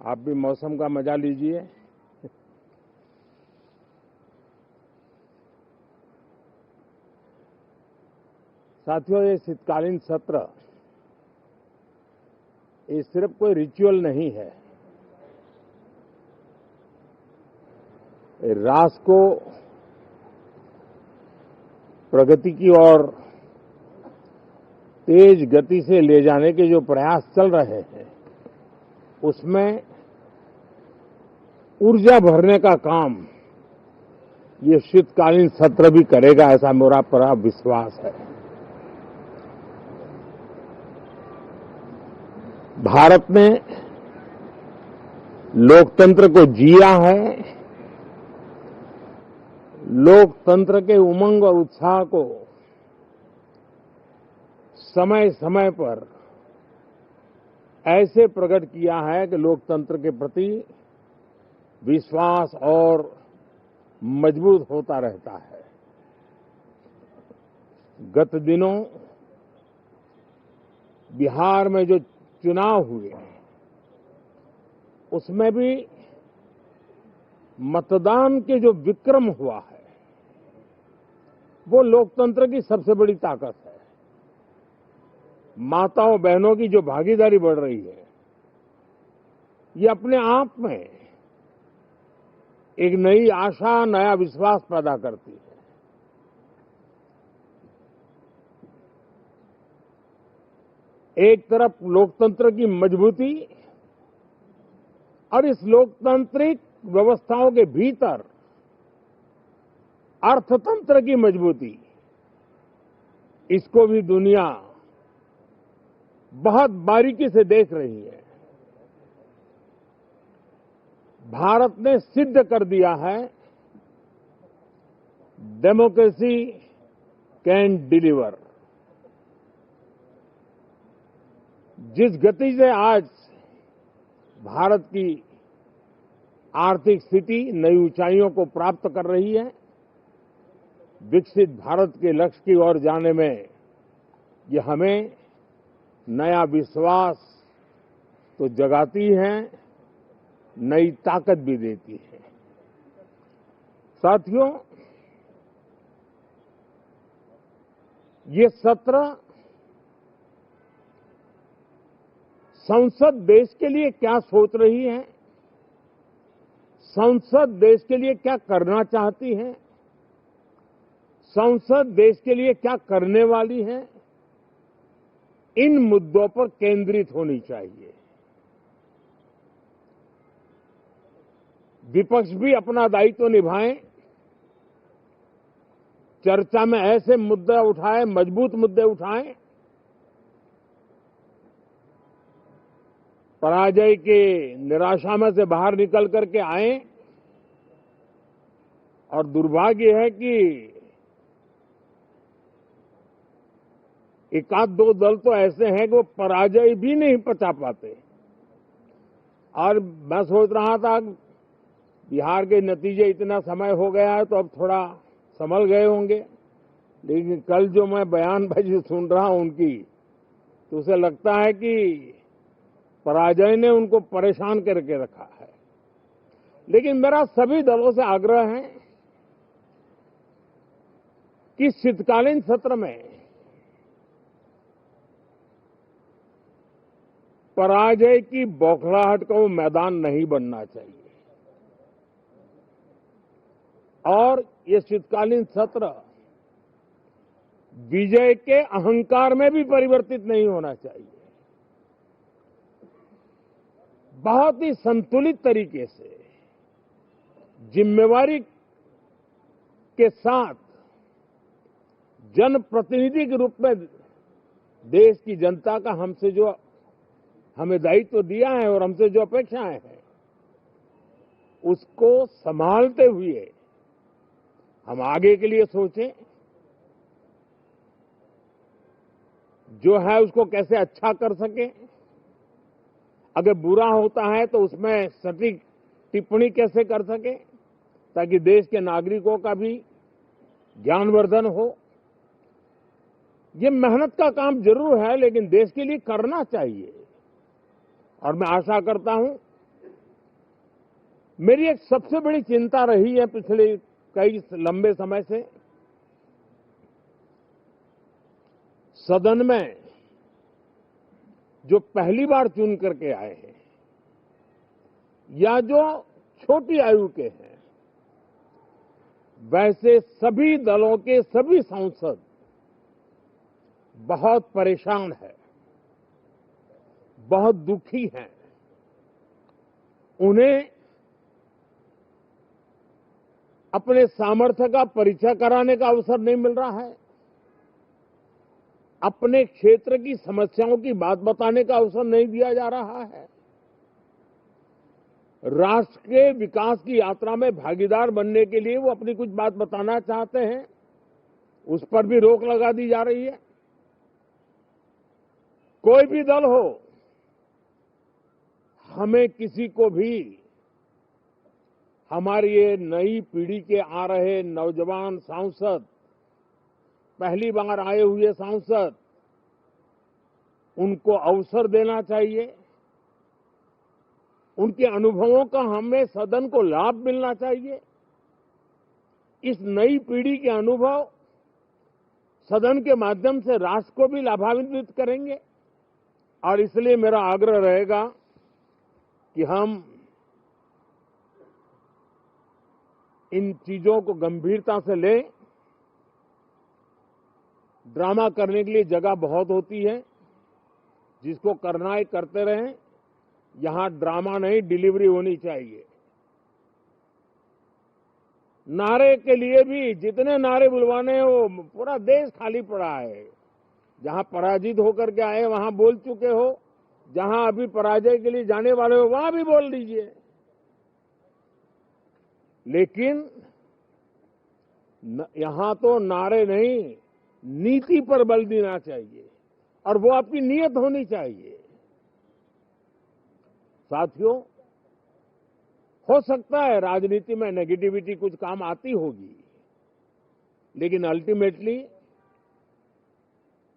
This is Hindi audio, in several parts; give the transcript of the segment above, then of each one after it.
आप भी मौसम का मजा लीजिए। साथियों, ये शीतकालीन सत्र ये सिर्फ कोई रिचुअल नहीं है। राष्ट्र को प्रगति की ओर तेज गति से ले जाने के जो प्रयास चल रहे हैं, उसमें ऊर्जा भरने का काम ये शीतकालीन सत्र भी करेगा, ऐसा मेरा पूरा विश्वास है। भारत ने लोकतंत्र को जिया है, लोकतंत्र के उमंग और उत्साह को समय समय पर ऐसे प्रकट किया है कि लोकतंत्र के प्रति विश्वास और मजबूत होता रहता है। गत दिनों बिहार में जो चुनाव हुए, उसमें भी मतदान के जो विक्रम हुआ है, वो लोकतंत्र की सबसे बड़ी ताकत है। माताओं बहनों की जो भागीदारी बढ़ रही है, ये अपने आप में एक नई आशा, नया विश्वास पैदा करती है। एक तरफ लोकतंत्र की मजबूती और इस लोकतांत्रिक व्यवस्थाओं के भीतर अर्थतंत्र की मजबूती, इसको भी दुनिया बहुत बारीकी से देख रही है। भारत ने सिद्ध कर दिया है, डेमोक्रेसी कैन डिलीवर। जिस गति से आज भारत की आर्थिक स्थिति नई ऊंचाइयों को प्राप्त कर रही है, विकसित भारत के लक्ष्य की ओर जाने में ये हमें नया विश्वास तो जगाती है, नई ताकत भी देती है। साथियों, ये सत्र संसद देश के लिए क्या सोच रही है, संसद देश के लिए क्या करना चाहती है, संसद देश के लिए क्या करने वाली है, इन मुद्दों पर केंद्रित होनी चाहिए। विपक्ष भी अपना दायित्व निभाएं, चर्चा में ऐसे मुद्दे उठाएं, मजबूत मुद्दे उठाएं, पराजय के निराशा में से बाहर निकल करके आए। और दुर्भाग्य है कि एक आध दो दल तो ऐसे हैं कि वो पराजय भी नहीं पचा पाते। और मैं सोच रहा था बिहार के नतीजे इतना समय हो गया है तो अब थोड़ा संभल गए होंगे, लेकिन कल जो मैं बयानबाजी सुन रहा हूं उनकी, तो उसे लगता है कि पराजय ने उनको परेशान करके रखा है। लेकिन मेरा सभी दलों से आग्रह है कि शीतकालीन सत्र में पराजय की बौखलाहट का वो मैदान नहीं बनना चाहिए। और ये शीतकालीन सत्र विजय के अहंकार में भी परिवर्तित नहीं होना चाहिए। बहुत ही संतुलित तरीके से, जिम्मेवारी के साथ, जनप्रतिनिधि के रूप में देश की जनता का हमसे जो हमें दायित्व दिया है और हमसे जो अपेक्षाएं हैं, उसको संभालते हुए हम आगे के लिए सोचें, जो है उसको कैसे अच्छा कर सके। अगर बुरा होता है तो उसमें सटीक टिप्पणी कैसे कर सके, ताकि देश के नागरिकों का भी ज्ञानवर्धन हो। ये मेहनत का काम जरूर है, लेकिन देश के लिए करना चाहिए। और मैं आशा करता हूं मेरी एक सबसे बड़ी चिंता रही है पिछले कई लंबे समय से, सदन में जो पहली बार चुन करके आए हैं या जो छोटी आयु के हैं, वैसे सभी दलों के सभी सांसद बहुत परेशान हैं, बहुत दुखी हैं। उन्हें अपने सामर्थ्य का परिचय कराने का अवसर नहीं मिल रहा है, अपने क्षेत्र की समस्याओं की बात बताने का अवसर नहीं दिया जा रहा है, राष्ट्र के विकास की यात्रा में भागीदार बनने के लिए वो अपनी कुछ बात बताना चाहते हैं, उस पर भी रोक लगा दी जा रही है। कोई भी दल हो, हमें किसी को भी हमारी ये नई पीढ़ी के आ रहे नौजवान सांसद, पहली बार आए हुए सांसद, उनको अवसर देना चाहिए। उनके अनुभवों का हमें सदन को लाभ मिलना चाहिए। इस नई पीढ़ी के अनुभव सदन के माध्यम से राष्ट्र को भी लाभान्वित करेंगे और इसलिए मेरा आग्रह रहेगा कि हम इन चीजों को गंभीरता से लें। ड्रामा करने के लिए जगह बहुत होती है, जिसको करना है करते रहें। यहां ड्रामा नहीं, डिलीवरी होनी चाहिए। नारे के लिए भी जितने नारे बुलवाने हैं, वो पूरा देश खाली पड़ा है। जहां पराजित होकर के आए वहां बोल चुके हो, जहां अभी पराजय के लिए जाने वाले हो वहां भी बोल दीजिए, लेकिन यहां तो नारे नहीं, नीति पर बल देना चाहिए और वो आपकी नीयत होनी चाहिए। साथियों, हो सकता है राजनीति में नेगेटिविटी कुछ काम आती होगी, लेकिन अल्टीमेटली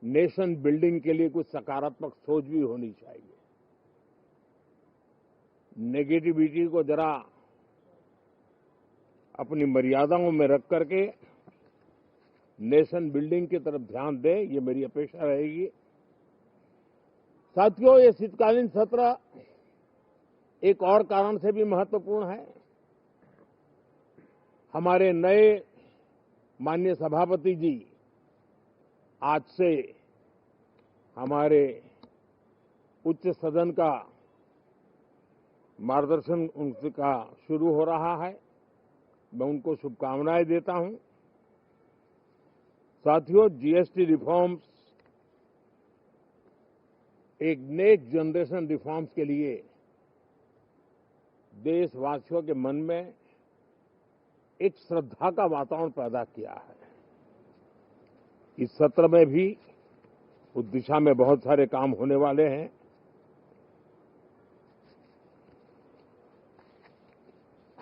नेशन बिल्डिंग के लिए कुछ सकारात्मक सोच भी होनी चाहिए। नेगेटिविटी को जरा अपनी मर्यादाओं में रख करके नेशन बिल्डिंग की तरफ ध्यान दें, ये मेरी अपेक्षा रहेगी। साथियों, ये शीतकालीन सत्र एक और कारण से भी महत्वपूर्ण है। हमारे नए माननीय सभापति जी आज से हमारे उच्च सदन का मार्गदर्शन उनका शुरू हो रहा है। मैं उनको शुभकामनाएं देता हूं। साथियों, जीएसटी रिफॉर्म्स एक नेक्स्ट जनरेशन रिफॉर्म्स के लिए देशवासियों के मन में एक श्रद्धा का वातावरण पैदा किया है। इस सत्र में भी उस दिशा में बहुत सारे काम होने वाले हैं।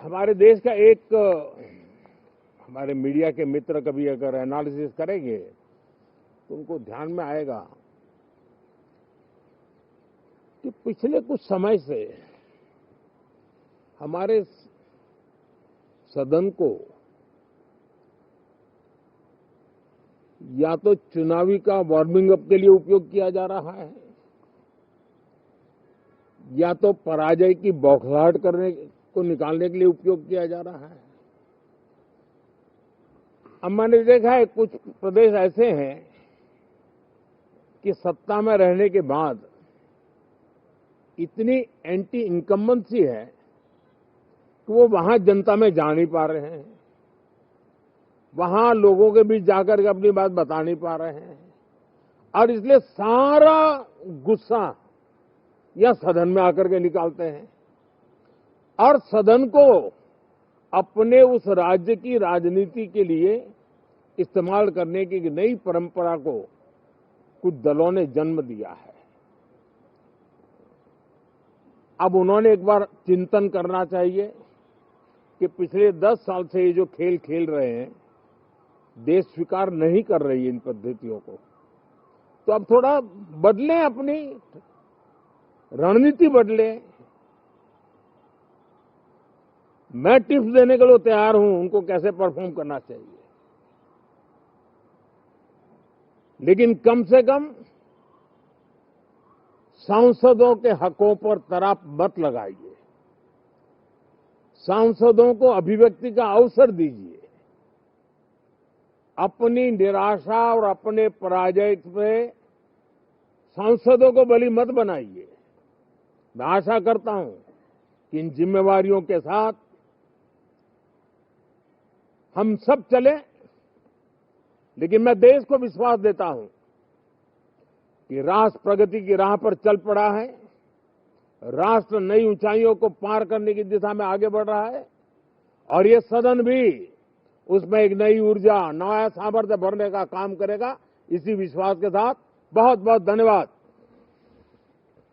हमारे देश का एक हमारे मीडिया के मित्र कभी अगर एनालिसिस करेंगे तो उनको ध्यान में आएगा कि पिछले कुछ समय से हमारे सदन को या तो चुनावी का वार्मिंग अप के लिए उपयोग किया जा रहा है, या तो पराजय की बौखलाहट करने को निकालने के लिए उपयोग किया जा रहा है। अब मैंने देखा है कुछ प्रदेश ऐसे हैं कि सत्ता में रहने के बाद इतनी एंटी इनकम्बेंसी है कि वो वहां जनता में जा नहीं पा रहे हैं, वहां लोगों के बीच जाकर के अपनी बात बता नहीं पा रहे हैं, और इसलिए सारा गुस्सा या सदन में आकर के निकालते हैं और सदन को अपने उस राज्य की राजनीति के लिए इस्तेमाल करने की नई परंपरा को कुछ दलों ने जन्म दिया है। अब उन्होंने एक बार चिंतन करना चाहिए कि पिछले 10 साल से ये जो खेल खेल रहे हैं, देश स्वीकार नहीं कर रही है इन पद्धतियों को, तो अब थोड़ा बदलें, अपनी रणनीति बदलें। मैं टिप्स देने के लिए तैयार हूं उनको कैसे परफॉर्म करना चाहिए, लेकिन कम से कम सांसदों के हकों पर तराप मत लगाइए, सांसदों को अभिव्यक्ति का अवसर दीजिए, अपनी निराशा और अपने पराजय पे सांसदों को बलि मत बनाइए। मैं आशा करता हूं कि इन जिम्मेवारियों के साथ हम सब चलें, लेकिन मैं देश को विश्वास देता हूं कि राष्ट्र प्रगति की राह पर चल पड़ा है, राष्ट्र नई ऊंचाइयों को पार करने की दिशा में आगे बढ़ रहा है और ये सदन भी उसमें एक नई ऊर्जा, नया सामर्थ्य भरने का काम करेगा। इसी विश्वास के साथ बहुत बहुत धन्यवाद।